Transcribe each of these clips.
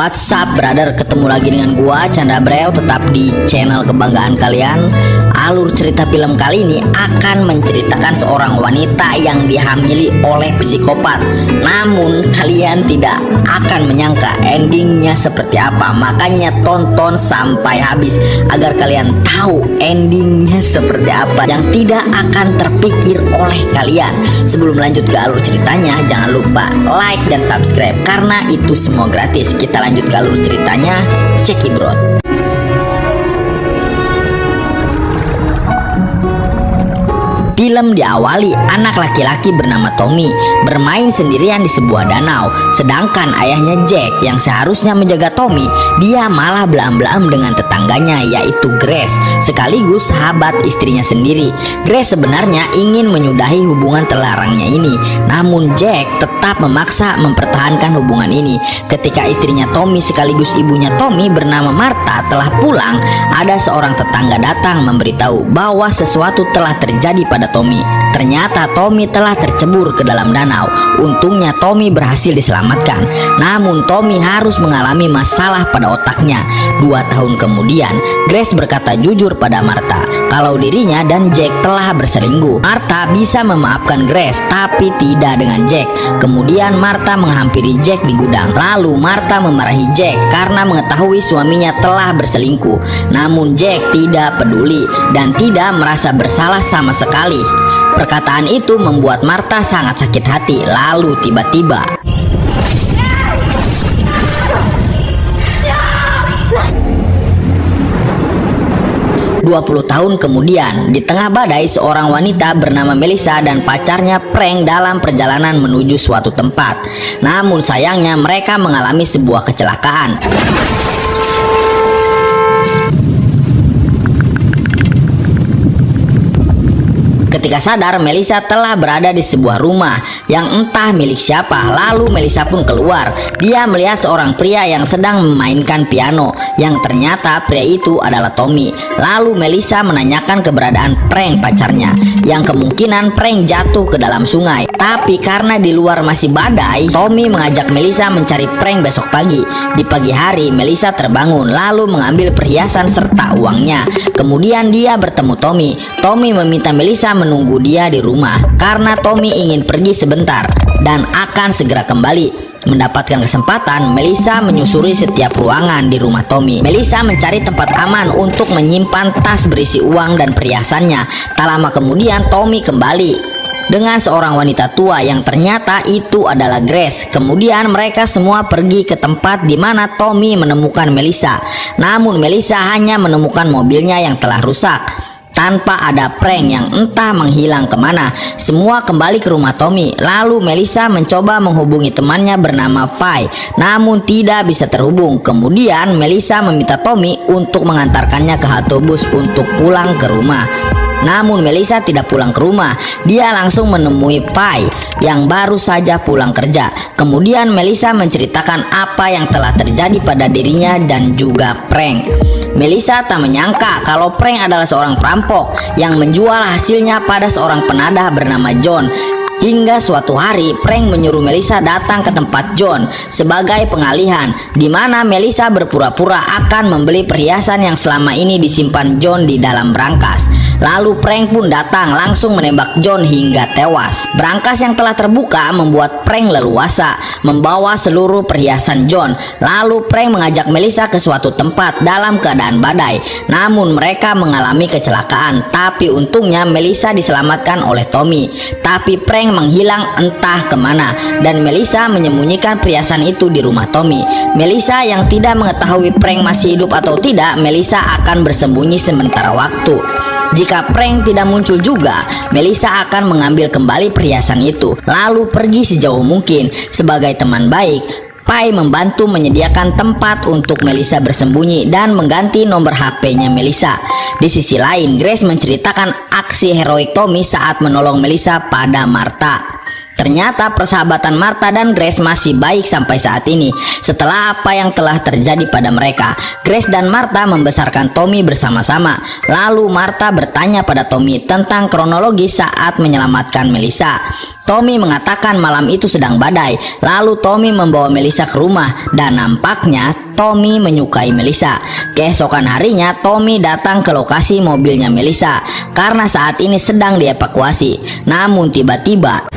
What's up brother, ketemu lagi dengan gua Chandra Breo, tetap di channel kebanggaan kalian. Alur cerita film kali ini akan menceritakan seorang wanita yang dihamili oleh psikopat. Namun kalian tidak akan menyangka endingnya seperti apa. Makanya tonton sampai habis agar kalian tahu endingnya seperti apa yang tidak akan terpikir oleh kalian. Sebelum lanjut ke alur ceritanya, jangan lupa like dan subscribe karena itu semua gratis. Kita lanjut ke alur ceritanya, cekidot. Film diawali anak laki-laki bernama Tommy bermain sendirian di sebuah danau. Sedangkan ayahnya Jack yang seharusnya menjaga Tommy, dia malah belam-belam dengan tetangganya yaitu Grace, sekaligus sahabat istrinya sendiri. Grace sebenarnya ingin menyudahi hubungan terlarangnya ini, namun Jack tetap memaksa mempertahankan hubungan ini. Ketika istrinya Tommy sekaligus ibunya Tommy bernama Martha telah pulang, ada seorang tetangga datang memberitahu bahwa sesuatu telah terjadi pada Tommy. Ternyata Tommy telah tercebur ke dalam danau. Untungnya Tommy berhasil diselamatkan. Namun Tommy harus mengalami masalah pada otaknya. 2 tahun kemudian, Grace berkata jujur pada Martha kalau dirinya dan Jack telah berselingkuh. Martha bisa memaafkan Grace, tapi tidak dengan Jack. Kemudian Martha menghampiri Jack di gudang. Lalu Martha memarahi Jack karena mengetahui suaminya telah berselingkuh. Namun Jack tidak peduli dan tidak merasa bersalah sama sekali. Perkataan itu membuat Martha sangat sakit hati. Lalu tiba-tiba 20 tahun kemudian, di tengah badai, seorang wanita bernama Melissa dan pacarnya prank dalam perjalanan menuju suatu tempat. Namun sayangnya mereka mengalami sebuah kecelakaan. Ketika sadar, Melissa telah berada di sebuah rumah yang entah milik siapa. Lalu Melissa pun keluar. Dia melihat seorang pria yang sedang memainkan piano, yang ternyata pria itu adalah Tommy. Lalu Melissa menanyakan keberadaan prank pacarnya, yang kemungkinan prank jatuh ke dalam sungai. Tapi karena di luar masih badai, Tommy mengajak Melissa mencari prank besok pagi. Di pagi hari, Melissa terbangun lalu mengambil perhiasan serta uangnya. Kemudian dia bertemu Tommy. Tommy meminta Melissa menunggu dia di rumah karena Tommy ingin pergi sebentar dan akan segera kembali. Mendapatkan kesempatan, Melissa menyusuri setiap ruangan di rumah Tommy. Melissa mencari tempat aman untuk menyimpan tas berisi uang dan perhiasannya. Tak lama kemudian Tommy kembali dengan seorang wanita tua yang ternyata itu adalah Grace. Kemudian mereka semua pergi ke tempat di mana Tommy menemukan Melissa. Namun Melissa hanya menemukan mobilnya yang telah rusak. Tanpa ada prank yang entah menghilang kemana, semua kembali ke rumah Tommy. Lalu Melissa mencoba menghubungi temannya bernama Fay, namun tidak bisa terhubung. Kemudian Melissa meminta Tommy untuk mengantarkannya ke halte bus untuk pulang ke rumah. Namun Melissa tidak pulang ke rumah. Dia langsung menemui Fay yang baru saja pulang kerja. Kemudian Melissa menceritakan apa yang telah terjadi pada dirinya dan juga prank. Melissa tak menyangka kalau prank adalah seorang perampok yang menjual hasilnya pada seorang penadah bernama John. Hingga suatu hari, prank menyuruh Melissa datang ke tempat John sebagai pengalihan, di mana Melissa berpura-pura akan membeli perhiasan yang selama ini disimpan John di dalam brankas. Lalu prank pun datang langsung menembak John hingga tewas. Brankas yang telah terbuka membuat prank leluasa membawa seluruh perhiasan John. Lalu prank mengajak Melissa ke suatu tempat dalam keadaan badai. Namun mereka mengalami kecelakaan. Tapi untungnya Melissa diselamatkan oleh Tommy. Tapi prank menghilang entah kemana dan Melissa menyembunyikan perhiasan itu di rumah Tommy. Melissa yang tidak mengetahui prank masih hidup atau tidak, Melissa akan bersembunyi sementara waktu. Jika prank tidak muncul juga, Melissa akan mengambil kembali perhiasan itu lalu pergi sejauh mungkin. Sebagai teman baik, Fay membantu menyediakan tempat untuk Melissa bersembunyi dan mengganti nomor HP-nya Melissa. Di sisi lain, Grace menceritakan aksi heroik Tommy saat menolong Melissa pada Martha. Ternyata persahabatan Martha dan Grace masih baik sampai saat ini. Setelah apa yang telah terjadi pada mereka, Grace dan Martha membesarkan Tommy bersama-sama. Lalu Martha bertanya pada Tommy tentang kronologi saat menyelamatkan Melissa. Tommy mengatakan malam itu sedang badai. Lalu Tommy membawa Melissa ke rumah dan nampaknya Tommy menyukai Melissa. Keesokan harinya Tommy datang ke lokasi mobilnya Melissa karena saat ini sedang dievakuasi. Namun tiba-tiba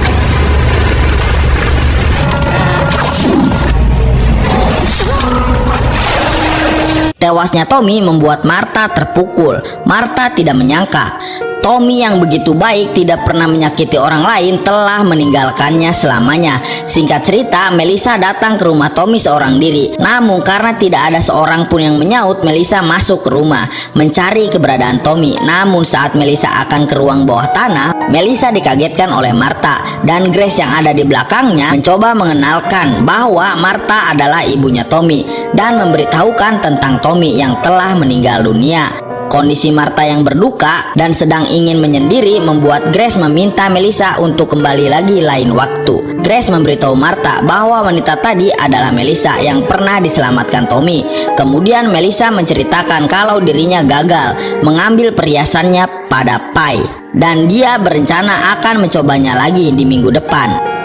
tewasnya Tommy membuat Martha terpukul. Martha tidak menyangka Tommy yang begitu baik, tidak pernah menyakiti orang lain, telah meninggalkannya selamanya. Singkat cerita, Melissa datang ke rumah Tommy seorang diri. Namun karena tidak ada seorang pun yang menyaut, Melissa masuk ke rumah mencari keberadaan Tommy. Namun saat Melissa akan ke ruang bawah tanah, Melissa dikagetkan oleh Martha dan Grace yang ada di belakangnya mencoba mengenalkan bahwa Martha adalah ibunya Tommy dan memberitahukan tentang Tommy yang telah meninggal dunia. Kondisi Martha yang berduka dan sedang ingin menyendiri membuat Grace meminta Melissa untuk kembali lagi lain waktu. Grace memberitahu Martha bahwa wanita tadi adalah Melissa yang pernah diselamatkan Tommy. Kemudian Melissa menceritakan kalau dirinya gagal mengambil perhiasannya pada Pai dan dia berencana akan mencobanya lagi di minggu depan.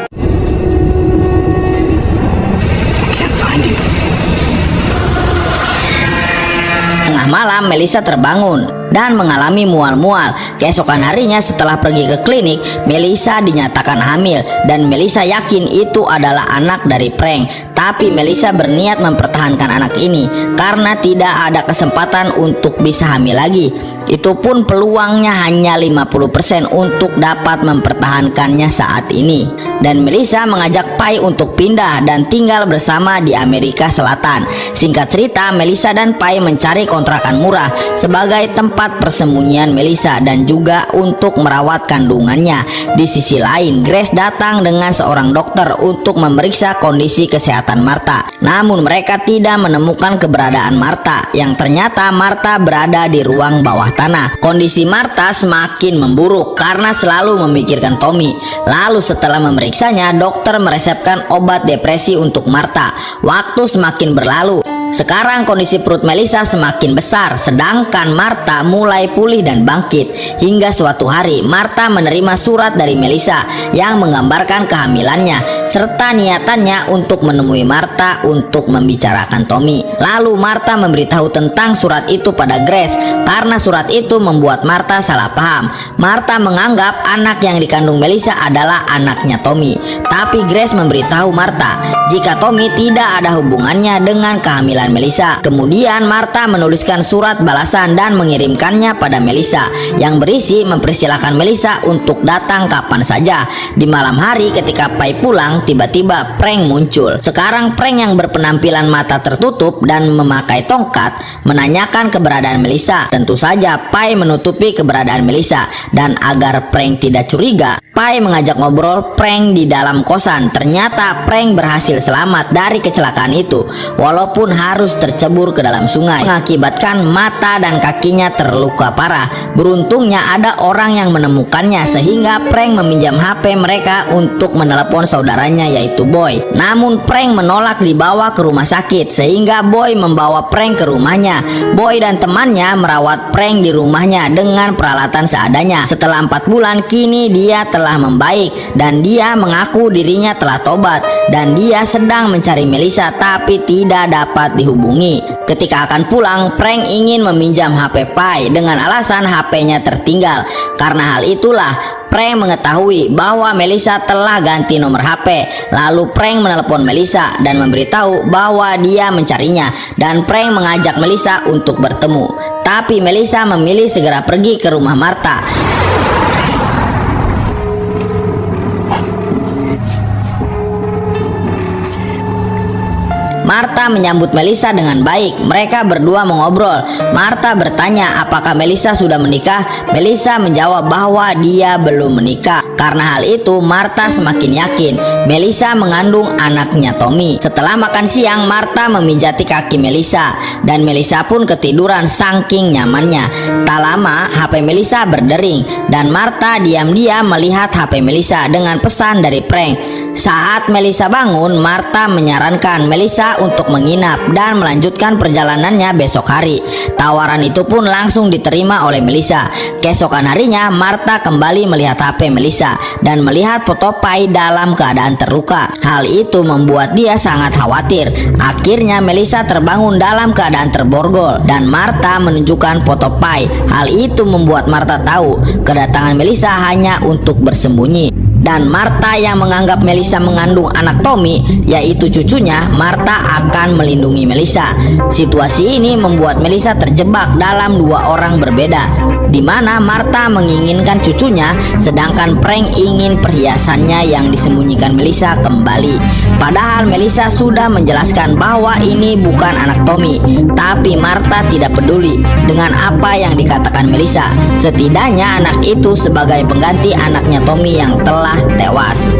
Tengah malam Melissa terbangun dan mengalami mual-mual. Keesokan harinya setelah pergi ke klinik, Melissa dinyatakan hamil dan Melissa yakin itu adalah anak dari prank. Tapi Melissa berniat mempertahankan anak ini karena tidak ada kesempatan untuk bisa hamil lagi. Itu pun peluangnya hanya 50% untuk dapat mempertahankannya saat ini. Dan Melissa mengajak Pai untuk pindah dan tinggal bersama di Amerika Selatan. Singkat cerita, Melissa dan Pai mencari kontrakan murah sebagai tempat persembunyian Melissa dan juga untuk merawat kandungannya. Di sisi lain, Grace datang dengan seorang dokter untuk memeriksa kondisi kesehatan Martha. Namun mereka tidak menemukan keberadaan Martha, yang ternyata Martha berada di ruang bawah tanah. Kondisi Martha semakin memburuk karena selalu memikirkan Tommy. Lalu setelah memeriksanya, dokter meresepkan obat depresi untuk Martha. Waktu semakin berlalu. Sekarang kondisi perut Melissa semakin besar, sedangkan Martha mulai pulih dan bangkit. Hingga suatu hari, Martha menerima surat dari Melissa yang menggambarkan kehamilannya serta niatannya untuk menemui Martha untuk membicarakan Tommy. Lalu Martha memberitahu tentang surat itu pada Grace karena surat itu membuat Martha salah paham. Martha menganggap anak yang dikandung Melissa adalah anaknya Tommy. Tapi Grace memberitahu Martha jika Tommy tidak ada hubungannya dengan kehamilan Melissa. Kemudian Martha menuliskan surat balasan dan mengirimkannya pada Melissa yang berisi mempersilahkan Melissa untuk datang kapan saja. Di malam hari ketika Pai pulang, tiba-tiba Frank muncul. Sekarang Frank yang berpenampilan mata tertutup dan memakai tongkat menanyakan keberadaan Melissa. Tentu saja Pai menutupi keberadaan Melissa dan agar Frank tidak curiga, Pai mengajak ngobrol Frank di dalam kosan. Ternyata Frank berhasil selamat dari kecelakaan itu walaupun harus tercebur ke dalam sungai, mengakibatkan mata dan kakinya terluka parah. Beruntungnya ada orang yang menemukannya sehingga Frank meminjam HP mereka untuk menelepon saudaranya yaitu Boy. Namun Frank menolak dibawa ke rumah sakit sehingga Boy membawa Frank ke rumahnya. Boy dan temannya merawat Frank di rumahnya dengan peralatan seadanya. Setelah 4 bulan kini dia telah membaik dan dia mengaku dirinya telah tobat dan dia sedang mencari Melissa tapi tidak dapat dihubungi. Ketika akan pulang, Frank ingin meminjam HP Pai dengan alasan HP-nya tertinggal. Karena hal itulah Frank mengetahui bahwa Melissa telah ganti nomor HP. Lalu Frank menelepon Melissa dan memberitahu bahwa dia mencarinya dan Frank mengajak Melissa untuk bertemu. Tapi Melissa memilih segera pergi ke rumah Martha. Martha menyambut Melissa dengan baik. Mereka berdua mengobrol. Martha bertanya apakah Melissa sudah menikah. Melissa menjawab bahwa dia belum menikah. Karena hal itu, Martha semakin yakin Melissa mengandung anaknya Tommy. Setelah makan siang, Martha memijati kaki Melissa dan Melissa pun ketiduran saking nyamannya. Tak lama, HP Melissa berdering dan Martha diam-diam melihat HP Melissa dengan pesan dari Frank. Saat Melissa bangun, Martha menyarankan Melissa untuk menginap dan melanjutkan perjalanannya besok hari. Tawaran itu pun langsung diterima oleh Melissa. Keesokan harinya, Martha kembali melihat HP Melissa dan melihat foto Pai dalam keadaan terluka. Hal itu membuat dia sangat khawatir. Akhirnya Melissa terbangun dalam keadaan terborgol dan Martha menunjukkan foto Pai. Hal itu membuat Martha tahu kedatangan Melissa hanya untuk bersembunyi. Dan Martha yang menganggap Melissa mengandung anak Tommy, yaitu cucunya, Martha akan melindungi Melissa. Situasi ini membuat Melissa terjebak dalam dua orang berbeda, di mana Martha menginginkan cucunya, sedangkan Frank ingin perhiasannya yang disembunyikan Melissa kembali. Padahal Melissa sudah menjelaskan bahwa ini bukan anak Tommy, tapi Martha tidak peduli dengan apa yang dikatakan Melissa. Setidaknya anak itu sebagai pengganti anaknya Tommy yang telah tewas.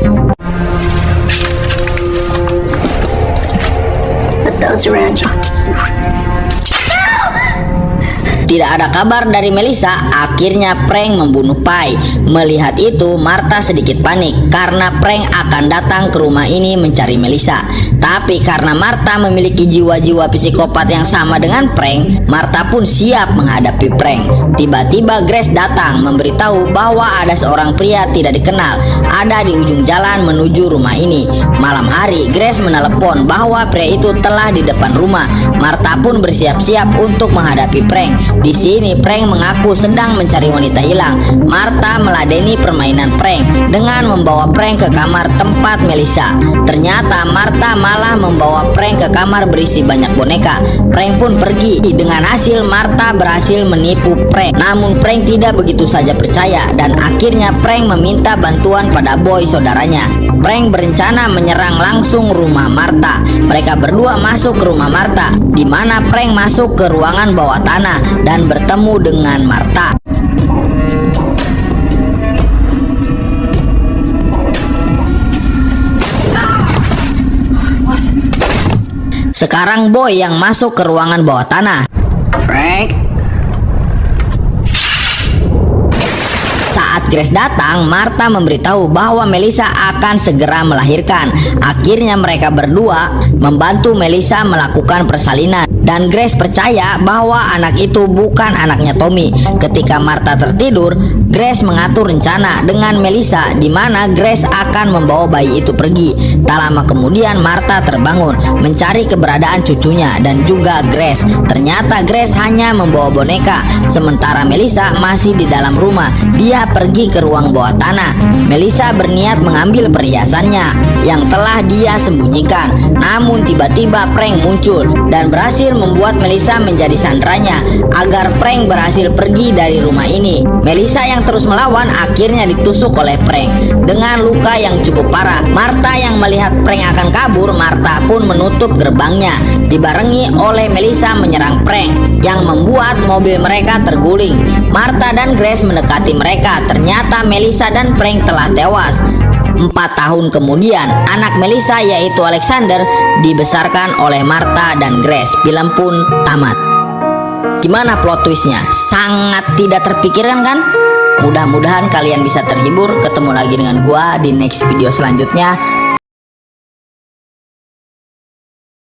Tidak ada kabar dari Melissa. Akhirnya Frank membunuh Pai. Melihat itu, Martha sedikit panik karena Frank akan datang ke rumah ini mencari Melissa. Tapi karena Martha memiliki jiwa-jiwa psikopat yang sama dengan Frank, Martha pun siap menghadapi Frank. Tiba-tiba Grace datang memberitahu bahwa ada seorang pria tidak dikenal ada di ujung jalan menuju rumah ini. Malam hari, Grace menelepon bahwa pria itu telah di depan rumah. Martha pun bersiap-siap untuk menghadapi Frank. Di sini Frank mengaku sedang mencari wanita hilang. Martha meladeni permainan Frank dengan membawa Frank ke kamar tempat Melissa. Ternyata Martha malah membawa Frank ke kamar berisi banyak boneka. Frank pun pergi. Dengan hasil, Martha berhasil menipu Frank. Namun Frank tidak begitu saja percaya dan akhirnya Frank meminta bantuan pada Boy, saudaranya. Frank berencana menyerang langsung rumah Martha. Mereka berdua masuk ke rumah Martha, di mana Frank masuk ke ruangan bawah tanah dan bertemu dengan Martha. Sekarang Boy yang masuk ke ruangan bawah tanah. Frank. Saat Grace datang, Martha memberitahu bahwa Melissa akan segera melahirkan. Akhirnya mereka berdua membantu Melissa melakukan persalinan. Dan Grace percaya bahwa anak itu bukan anaknya Tommy. Ketika Martha tertidur, Grace mengatur rencana dengan Melissa, di mana Grace akan membawa bayi itu pergi. Tak lama kemudian Martha terbangun mencari keberadaan cucunya dan juga Grace. Ternyata Grace hanya membawa boneka, sementara Melissa masih di dalam rumah. Dia pergi ke ruang bawah tanah. Melissa berniat mengambil perhiasannya yang telah dia sembunyikan. Namun tiba-tiba Frank muncul dan berhasil membuat Melissa menjadi sandranya agar Frank berhasil pergi dari rumah ini. Melissa yang terus melawan akhirnya ditusuk oleh Frank dengan luka yang cukup parah. Martha yang melihat Frank akan kabur, Martha pun menutup gerbangnya, dibarengi oleh Melissa menyerang Frank yang membuat mobil mereka terguling. Martha dan Grace mendekati mereka. Ternyata Melissa dan Frank telah tewas. 4 tahun kemudian, anak Melissa yaitu Alexander dibesarkan oleh Martha dan Grace. Film pun tamat. Gimana plot twistnya? Sangat tidak terpikirkan kan? Mudah-mudahan kalian bisa terhibur. Ketemu lagi dengan gua di next video selanjutnya.